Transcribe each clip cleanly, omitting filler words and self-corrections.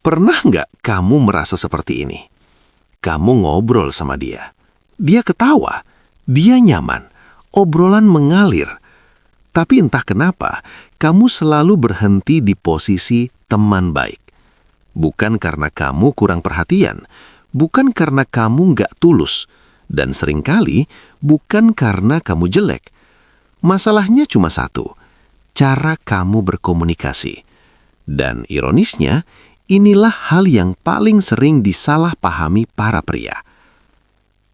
Pernah nggak kamu merasa seperti ini? Kamu ngobrol sama dia. Dia ketawa. Dia nyaman. Obrolan mengalir. Tapi entah kenapa, kamu selalu berhenti di posisi teman baik. Bukan karena kamu kurang perhatian. Bukan karena kamu nggak tulus. Dan seringkali bukan karena kamu jelek. Masalahnya cuma satu. Cara kamu berkomunikasi. Dan ironisnya, inilah hal yang paling sering disalahpahami para pria.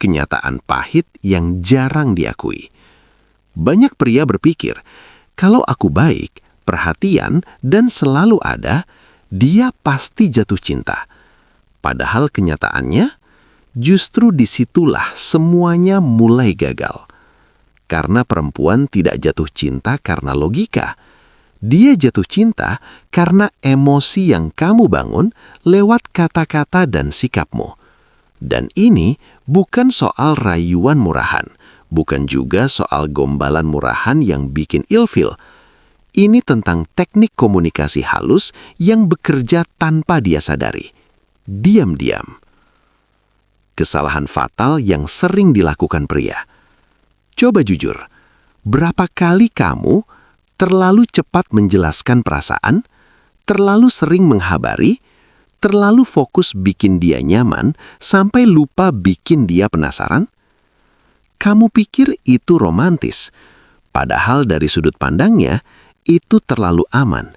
Kenyataan pahit yang jarang diakui. Banyak pria berpikir, kalau aku baik, perhatian, dan selalu ada, dia pasti jatuh cinta. Padahal kenyataannya, justru disitulah semuanya mulai gagal. Karena perempuan tidak jatuh cinta karena logika. Dia jatuh cinta karena emosi yang kamu bangun lewat kata-kata dan sikapmu. Dan ini bukan soal rayuan murahan, bukan juga soal gombalan murahan yang bikin ilfil. Ini tentang teknik komunikasi halus yang bekerja tanpa dia sadari. Diam-diam. Kesalahan fatal yang sering dilakukan pria. Coba jujur, berapa kali kamu terlalu cepat menjelaskan perasaan, terlalu sering menghabari, terlalu fokus bikin dia nyaman, sampai lupa bikin dia penasaran? Kamu pikir itu romantis, padahal dari sudut pandangnya, itu terlalu aman,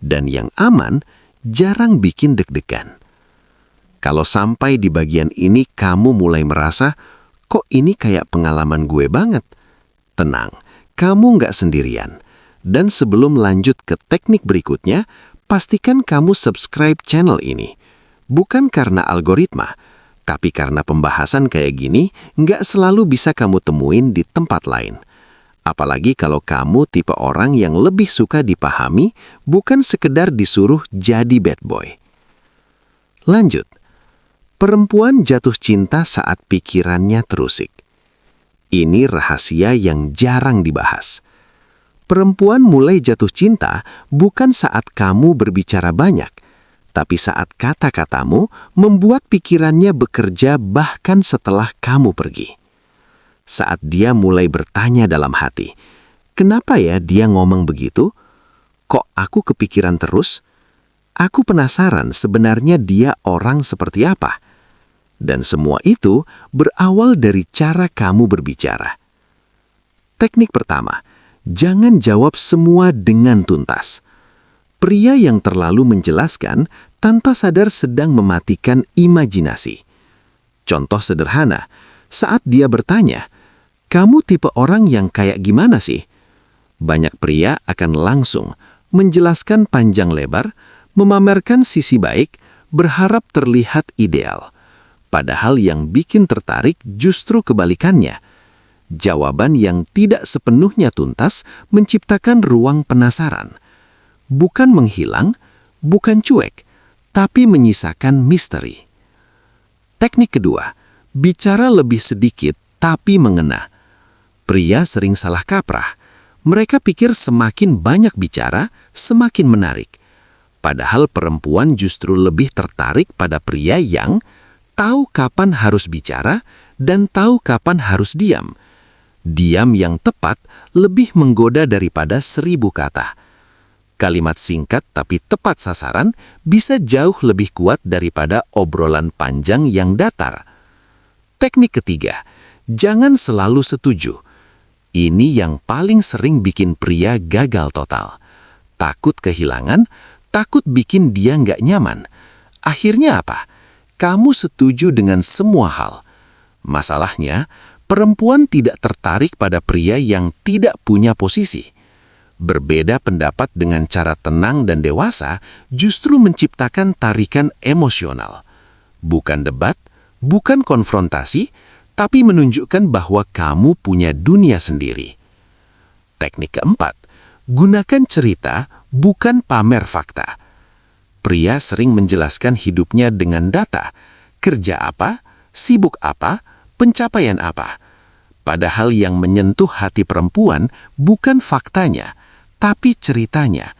dan yang aman jarang bikin deg-degan. Kalau sampai di bagian ini kamu mulai merasa, kok ini kayak pengalaman gue banget? Tenang, kamu nggak sendirian. Dan sebelum lanjut ke teknik berikutnya, pastikan kamu subscribe channel ini. Bukan karena algoritma, tapi karena pembahasan kayak gini nggak selalu bisa kamu temuin di tempat lain. Apalagi kalau kamu tipe orang yang lebih suka dipahami, bukan sekedar disuruh jadi bad boy. Lanjut. Perempuan jatuh cinta saat pikirannya terusik. Ini rahasia yang jarang dibahas. Perempuan mulai jatuh cinta bukan saat kamu berbicara banyak, tapi saat kata-katamu membuat pikirannya bekerja bahkan setelah kamu pergi. Saat dia mulai bertanya dalam hati, kenapa ya dia ngomong begitu? Kok aku kepikiran terus? Aku penasaran sebenarnya dia orang seperti apa. Dan semua itu berawal dari cara kamu berbicara. Teknik pertama, jangan jawab semua dengan tuntas. Pria yang terlalu menjelaskan tanpa sadar sedang mematikan imajinasi. Contoh sederhana, saat dia bertanya, "Kamu tipe orang yang kayak gimana sih?" Banyak pria akan langsung menjelaskan panjang lebar, memamerkan sisi baik, berharap terlihat ideal. Padahal yang bikin tertarik justru kebalikannya. Jawaban yang tidak sepenuhnya tuntas menciptakan ruang penasaran. Bukan menghilang, bukan cuek, tapi menyisakan misteri. Teknik kedua, bicara lebih sedikit tapi mengena. Pria sering salah kaprah. Mereka pikir semakin banyak bicara, semakin menarik. Padahal perempuan justru lebih tertarik pada pria yang tahu kapan harus bicara dan tahu kapan harus diam. Diam yang tepat lebih menggoda daripada 1000 kata. Kalimat singkat tapi tepat sasaran bisa jauh lebih kuat daripada obrolan panjang yang datar. Teknik ketiga, jangan selalu setuju. Ini yang paling sering bikin pria gagal total. Takut kehilangan, takut bikin dia nggak nyaman. Akhirnya apa? Kamu setuju dengan semua hal. Masalahnya, perempuan tidak tertarik pada pria yang tidak punya posisi. Berbeda pendapat dengan cara tenang dan dewasa justru menciptakan tarikan emosional. Bukan debat, bukan konfrontasi, tapi menunjukkan bahwa kamu punya dunia sendiri. Teknik keempat, gunakan cerita, bukan pamer fakta. Pria sering menjelaskan hidupnya dengan data, kerja apa, sibuk apa, pencapaian apa. Padahal yang menyentuh hati perempuan bukan faktanya, tapi ceritanya.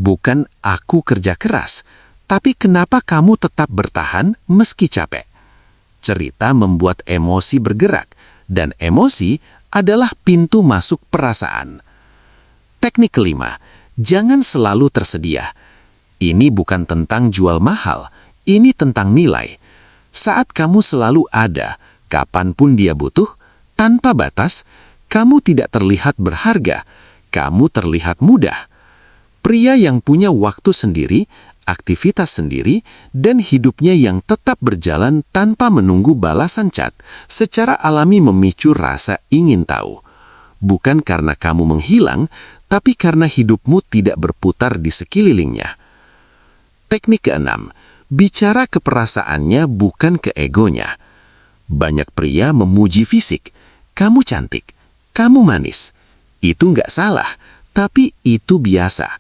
Bukan aku kerja keras, Tapi kenapa kamu tetap bertahan meski capek? Cerita membuat emosi bergerak, dan emosi adalah pintu masuk perasaan. Teknik kelima, jangan selalu tersedia. Ini bukan tentang jual mahal, ini tentang nilai. Saat kamu selalu ada, kapanpun dia butuh, tanpa batas, kamu tidak terlihat berharga, kamu terlihat mudah. Pria yang punya waktu sendiri, aktivitas sendiri, dan hidupnya yang tetap berjalan tanpa menunggu balasan chat, secara alami memicu rasa ingin tahu. Bukan karena kamu menghilang, tapi karena hidupmu tidak berputar di sekelilingnya. Teknik keenam, bicara ke perasaannya bukan ke egonya. Banyak pria memuji fisik, kamu cantik, kamu manis. Itu nggak salah, tapi itu biasa.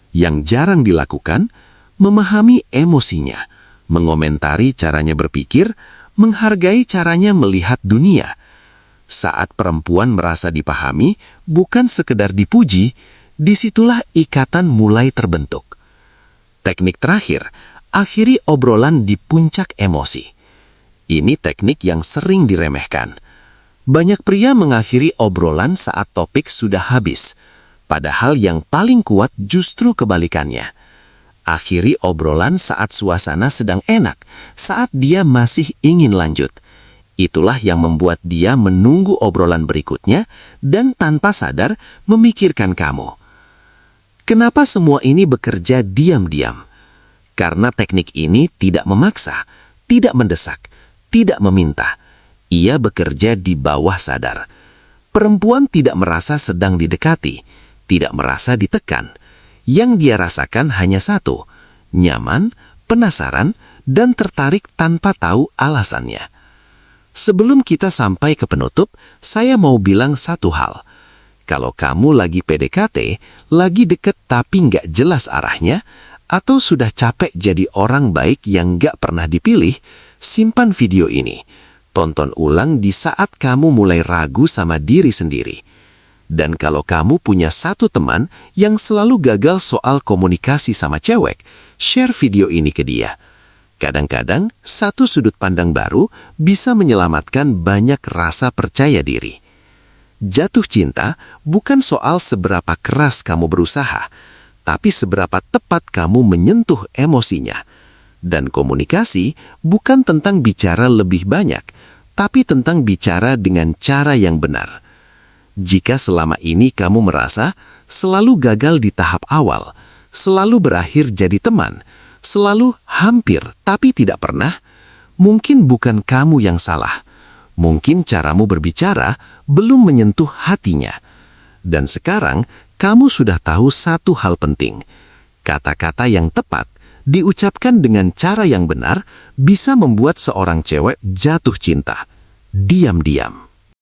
Yang jarang dilakukan, memahami emosinya, mengomentari caranya berpikir, menghargai caranya melihat dunia. Saat perempuan merasa dipahami, bukan sekedar dipuji, disitulah ikatan mulai terbentuk. Teknik terakhir, akhiri obrolan di puncak emosi. Ini teknik yang sering diremehkan. Banyak pria mengakhiri obrolan saat topik sudah habis, padahal yang paling kuat justru kebalikannya. Akhiri obrolan saat suasana sedang enak, saat dia masih ingin lanjut. Itulah yang membuat dia menunggu obrolan berikutnya dan tanpa sadar memikirkan kamu. Kenapa semua ini bekerja diam-diam? Karena teknik ini tidak memaksa, tidak mendesak, tidak meminta. Ia bekerja di bawah sadar. Perempuan tidak merasa sedang didekati, tidak merasa ditekan. Yang dia rasakan hanya satu, nyaman, penasaran, dan tertarik tanpa tahu alasannya. Sebelum kita sampai ke penutup, saya mau bilang satu hal. Kalau kamu lagi PDKT, lagi deket tapi nggak jelas arahnya, atau sudah capek jadi orang baik yang nggak pernah dipilih, simpan video ini. Tonton ulang di saat kamu mulai ragu sama diri sendiri. Dan kalau kamu punya satu teman yang selalu gagal soal komunikasi sama cewek, share video ini ke dia. Kadang-kadang, satu sudut pandang baru bisa menyelamatkan banyak rasa percaya diri. Jatuh cinta bukan soal seberapa keras kamu berusaha, tapi seberapa tepat kamu menyentuh emosinya. Dan komunikasi bukan tentang bicara lebih banyak, tapi tentang bicara dengan cara yang benar. Jika selama ini kamu merasa selalu gagal di tahap awal, selalu berakhir jadi teman, selalu hampir tapi tidak pernah, mungkin bukan kamu yang salah. Mungkin caramu berbicara belum menyentuh hatinya. Dan sekarang kamu sudah tahu satu hal penting. Kata-kata yang tepat diucapkan dengan cara yang benar bisa membuat seorang cewek jatuh cinta. Diam-diam.